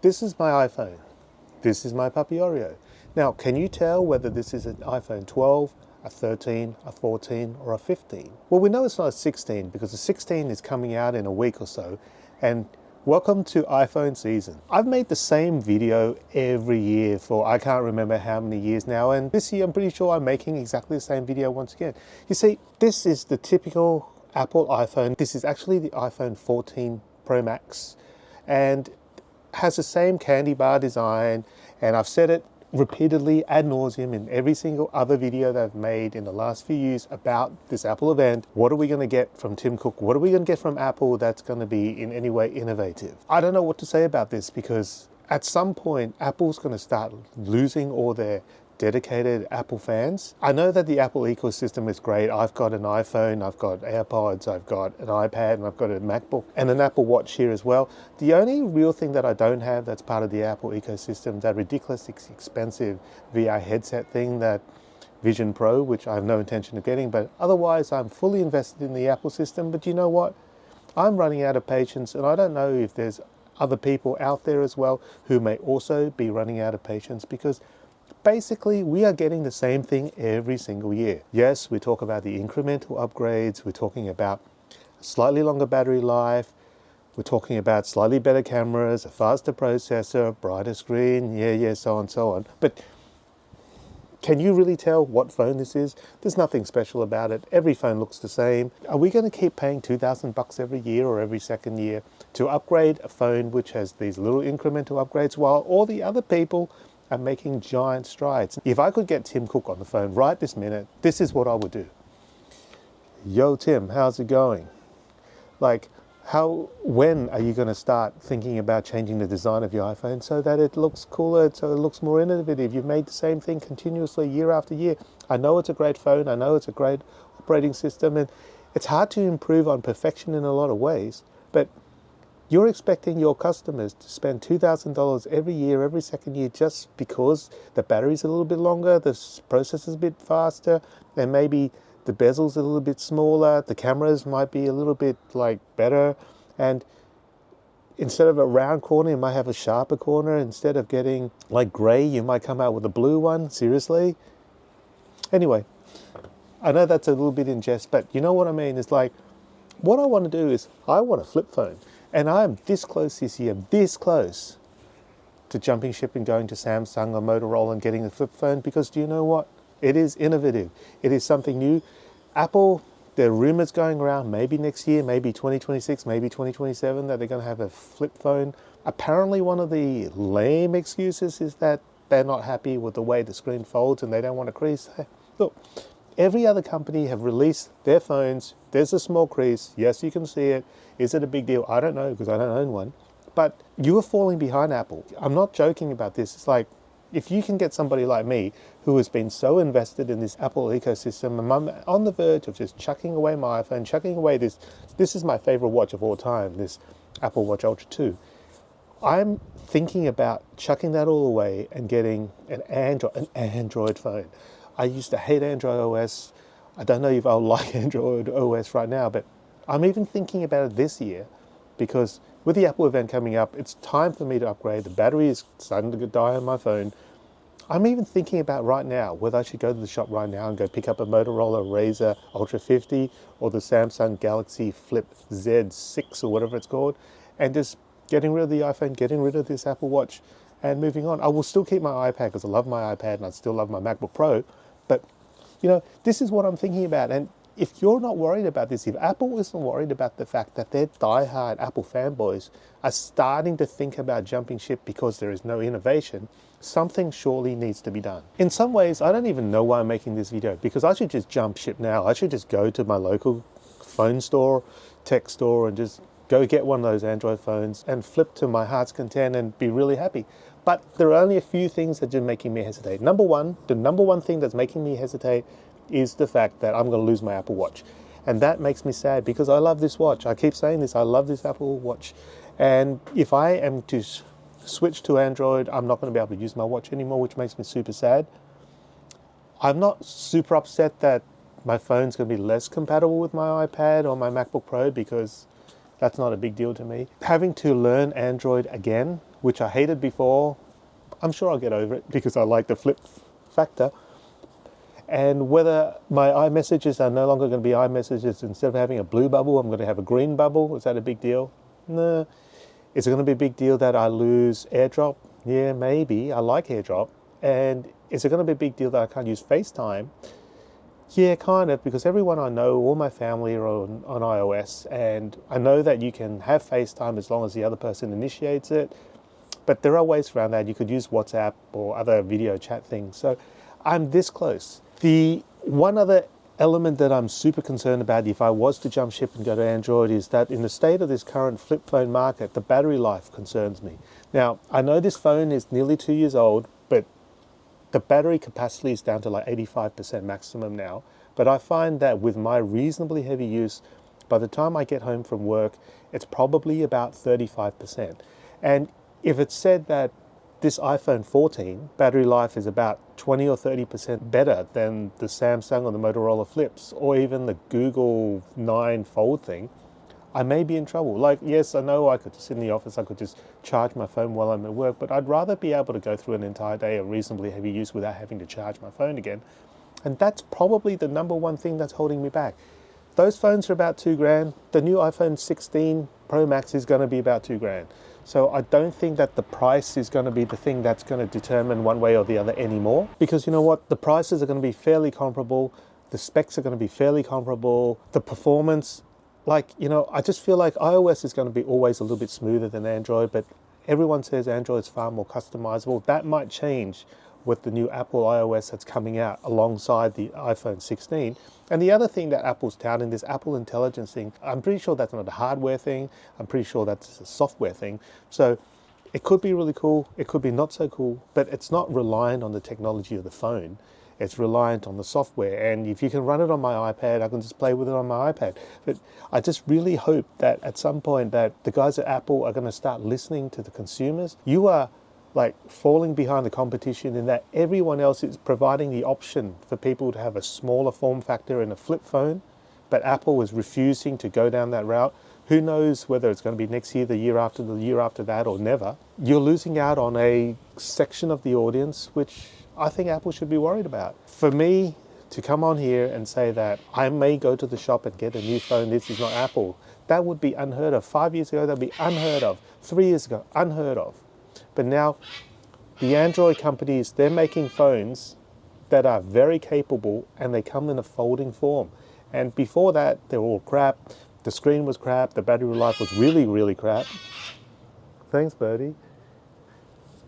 This is my iPhone. This is my puppy Oreo. Now, can you tell whether this is an iPhone 12, a 13, a 14, or a 15? Well, we know it's not a 16 because the 16 is coming out in a week or so. And welcome to iPhone season. I've made the same video every year for I can't remember how many years now. And this year, I'm pretty sure I'm making exactly the same video once again. You see, this is the typical Apple iPhone. This is actually the iPhone 14 Pro Max and has the same candy bar design. And I've said it repeatedly ad nauseum in every single other video that I've made in the last few years about this Apple event. What are we going to get from Tim Cook? What are we going to get from Apple that's going to be in any way innovative? I don't know what to say about this because at some point Apple's going to start losing all their dedicated Apple fans. I know that the Apple ecosystem is great. I've got an iPhone, I've got AirPods, I've got an iPad, and I've got a MacBook and an Apple Watch here as well. The only real thing that I don't have that's part of the Apple ecosystem, that ridiculously expensive VR headset thing, that Vision Pro, which I have no intention of getting, but otherwise I'm fully invested in the Apple system. But you know what? I'm running out of patience, and I don't know if there's other people out there as well who may also be running out of patience, because basically, we are getting the same thing every single year. Yes, we talk about the incremental upgrades. We're talking about slightly longer battery life. We're talking about slightly better cameras, a faster processor, brighter screen, so on and so on. But can you really tell what phone this is? There's nothing special about it. Every phone looks the same. Are we going to keep paying $2,000 every year or every second year to upgrade a phone which has these little incremental upgrades while all the other people are making giant strides? If I could get Tim Cook on the phone right this minute, this is what I would do. Yo, Tim, how's it going? Like, when are you going to start thinking about changing the design of your iPhone so that it looks cooler, so it looks more innovative? You've made the same thing continuously year after year. I know it's a great phone. I know it's a great operating system, and it's hard to improve on perfection in a lot of ways, but you're expecting your customers to spend $2,000 every year, every second year, just because the battery's a little bit longer, the processor's a bit faster, and maybe the bezel's a little bit smaller, the cameras might be a little bit better, and instead of a round corner, you might have a sharper corner. Instead of getting gray, you might come out with a blue one. Seriously? Anyway, I know that's a little bit in jest, but you know what I mean? It's like, what I want to do is I want a flip phone. And I'm this close this year, this close to jumping ship and going to Samsung or Motorola and getting the flip phone, because do you know what? It is innovative. It is something new. Apple, there are rumors going around, maybe next year, maybe 2026, maybe 2027, that they're going to have a flip phone. Apparently one of the lame excuses is that they're not happy with the way the screen folds and they don't want a crease. Look, every other company have released their phones. There's a small crease. Yes, you can see it. Is it a big deal? I don't know because I don't own one. But you are falling behind Apple. I'm not joking about this. It's like, if you can get somebody like me who has been so invested in this Apple ecosystem, and I'm on the verge of just chucking away my iPhone, chucking away this is my favorite watch of all time, this Apple Watch Ultra 2. I'm thinking about chucking that all away and getting an Android phone. I used to hate Android OS. I don't know if I'll like Android OS right now, but I'm even thinking about it this year because with the Apple event coming up, it's time for me to upgrade. The battery is starting to die on my phone. I'm even thinking about right now whether I should go to the shop right now and go pick up a Motorola Razr Ultra 50 or the Samsung Galaxy Flip Z6 or whatever it's called, and just getting rid of the iPhone, getting rid of this Apple Watch and moving on. I will still keep my iPad because I love my iPad and I still love my MacBook Pro, but this is what I'm thinking about. And if you're not worried about this, if Apple isn't worried about the fact that their diehard Apple fanboys are starting to think about jumping ship because there is no innovation, something surely needs to be done. In some ways, I don't even know why I'm making this video, because I should just jump ship now. I should just go to my local phone store, tech store, and just go get one of those Android phones and flip to my heart's content and be really happy. But there are only a few things that are making me hesitate. The number one thing that's making me hesitate is the fact that I'm going to lose my Apple Watch. And that makes me sad because I love this watch. I keep saying this, I love this Apple Watch. And if I am to switch to Android, I'm not going to be able to use my watch anymore, which makes me super sad. I'm not super upset that my phone's going to be less compatible with my iPad or my MacBook Pro, because that's not a big deal to me. Having to learn Android again which I hated before. I'm sure I'll get over it because I like the flip factor. And whether my iMessages are no longer going to be iMessages, instead of having a blue bubble, I'm going to have a green bubble. Is that a big deal? No. Is it going to be a big deal that I lose AirDrop? Yeah, maybe. I like AirDrop. And is it going to be a big deal that I can't use FaceTime? Yeah, kind of, because everyone I know, all my family are on iOS, and I know that you can have FaceTime as long as the other person initiates it. But there are ways around that. You could use WhatsApp or other video chat things. So I'm this close. The one other element that I'm super concerned about if I was to jump ship and go to Android is that in the state of this current flip phone market, the battery life concerns me. Now, I know this phone is nearly 2 years old, but the battery capacity is down to like 85% maximum now. But I find that with my reasonably heavy use, by the time I get home from work, it's probably about 35%. And if it's said that this iPhone 14 battery life is about 20 or 30% better than the Samsung or the Motorola flips, or even the Google 9 Fold thing, I may be in trouble. Like, yes, I know I could just sit in the office, I could just charge my phone while I'm at work, but I'd rather be able to go through an entire day of reasonably heavy use without having to charge my phone again. And that's probably the number one thing that's holding me back. Those phones are about $2,000. The new iPhone 16 Pro Max is going to be about $2,000. So I don't think that the price is going to be the thing that's going to determine one way or the other anymore. Because you know what? The prices are going to be fairly comparable. The specs are going to be fairly comparable. The performance, like, you know, I just feel like iOS is going to be always a little bit smoother than Android, but everyone says Android is far more customizable. That might change with the new Apple iOS that's coming out alongside the iPhone 16. And the other thing that Apple's touting, this Apple Intelligence thing, I'm pretty sure that's not a hardware thing. I'm pretty sure that's a software thing. So it could be really cool. It could be not so cool, but it's not reliant on the technology of the phone. It's reliant on the software. And if you can run it on my iPad, I can just play with it on my iPad. But I just really hope that at some point that the guys at Apple are going to start listening to the consumers. You are like falling behind the competition in that everyone else is providing the option for people to have a smaller form factor in a flip phone, but Apple is refusing to go down that route. Who knows whether it's going to be next year, the year after that, or never. You're losing out on a section of the audience, which I think Apple should be worried about. For me to come on here and say that I may go to the shop and get a new phone, this is not Apple, that would be unheard of. 5 years ago, that would be unheard of. 3 years ago, unheard of. But now, the Android companies, they're making phones that are very capable and they come in a folding form. And before that, they were all crap. The screen was crap. The battery life was really, really crap. Thanks, Birdie.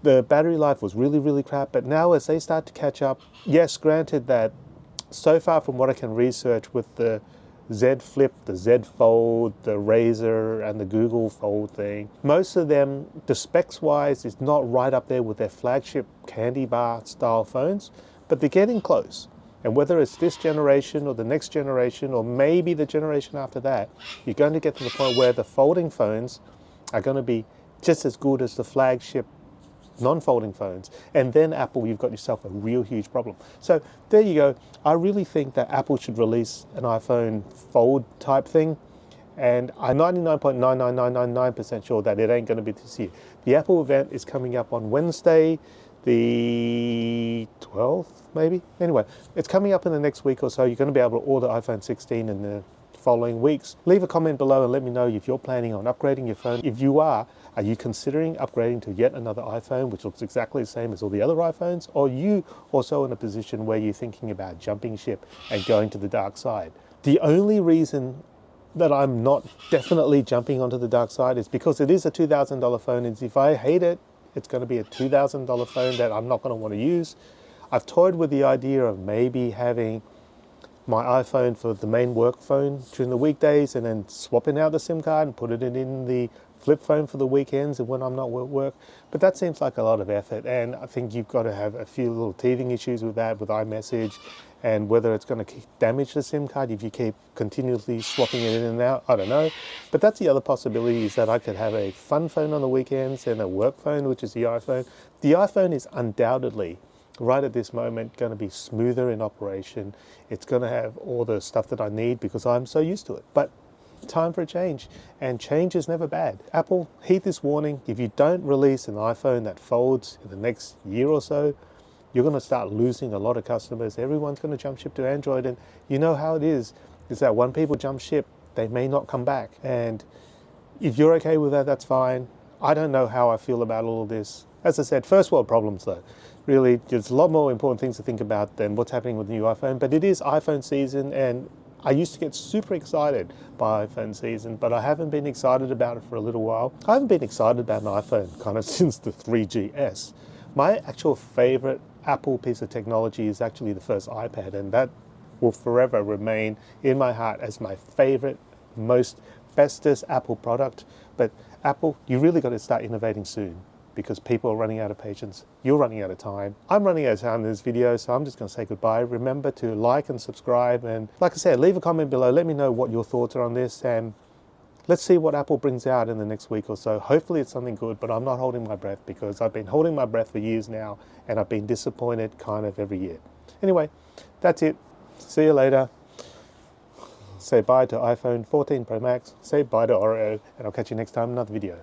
The battery life was really, really crap. But now as they start to catch up, yes, granted that so far from what I can research with the Z Flip, the Z Fold, the Razer, and the Google Fold thing, most of them, the specs-wise, is not right up there with their flagship candy bar style phones, but they're getting close. And whether it's this generation or the next generation or maybe the generation after that, you're going to get to the point where the folding phones are going to be just as good as the flagship non-folding phones. And then Apple, you've got yourself a real huge problem. So there you go. I really think that Apple should release an iPhone Fold type thing. And I'm 99.99999% sure that it ain't going to be this year. The Apple event is coming up on Wednesday, the 12th, maybe? Anyway, it's coming up in the next week or so. You're going to be able to order iPhone 16 in the following weeks. Leave a comment below and let me know if you're planning on upgrading your phone. If you are you considering upgrading to yet another iPhone which looks exactly the same as all the other iPhones? Or are you also in a position where you're thinking about jumping ship and going to the dark side? The only reason that I'm not definitely jumping onto the dark side is because it is a $2,000 phone, and if I hate it, it's going to be a $2,000 phone that I'm not going to want to use. I've toyed with the idea of maybe having my iPhone for the main work phone during the weekdays and then swapping out the SIM card and putting it in the flip phone for the weekends and when I'm not at work. But that seems like a lot of effort, and I think you've got to have a few little teething issues with that, with iMessage, and whether it's going to damage the SIM card if you keep continuously swapping it in and out, I don't know. But that's the other possibility, is that I could have a fun phone on the weekends and a work phone, which is the iPhone. The iPhone is undoubtedly, right at this moment, going to be smoother in operation. It's going to have all the stuff that I need because I'm so used to it. But time for a change, and change is never bad. Apple, heed this warning. If you don't release an iPhone that folds in the next year or so, you're going to start losing a lot of customers. Everyone's going to jump ship to Android, and you know how it is that when people jump ship, they may not come back. And if you're okay with that, that's fine. I don't know how I feel about all of this. As I said, first world problems though. Really, there's a lot more important things to think about than what's happening with the new iPhone, but it is iPhone season, and I used to get super excited by iPhone season, but I haven't been excited about it for a little while. I haven't been excited about an iPhone kind of since the 3GS. My actual favorite Apple piece of technology is actually the first iPad, and that will forever remain in my heart as my favorite, most bestest Apple product. But Apple, you really got to start innovating soon, because people are running out of patience. You're running out of time. I'm running out of time in this video, so I'm just going to say goodbye. Remember to like and subscribe, and like I said, leave a comment below. Let me know what your thoughts are on this, and let's see what Apple brings out in the next week or so. Hopefully it's something good, but I'm not holding my breath, because I've been holding my breath for years now, and I've been disappointed kind of every year. Anyway, that's it. See you later. Say bye to iPhone 14 Pro Max. Say bye to Oreo, and I'll catch you next time in another video.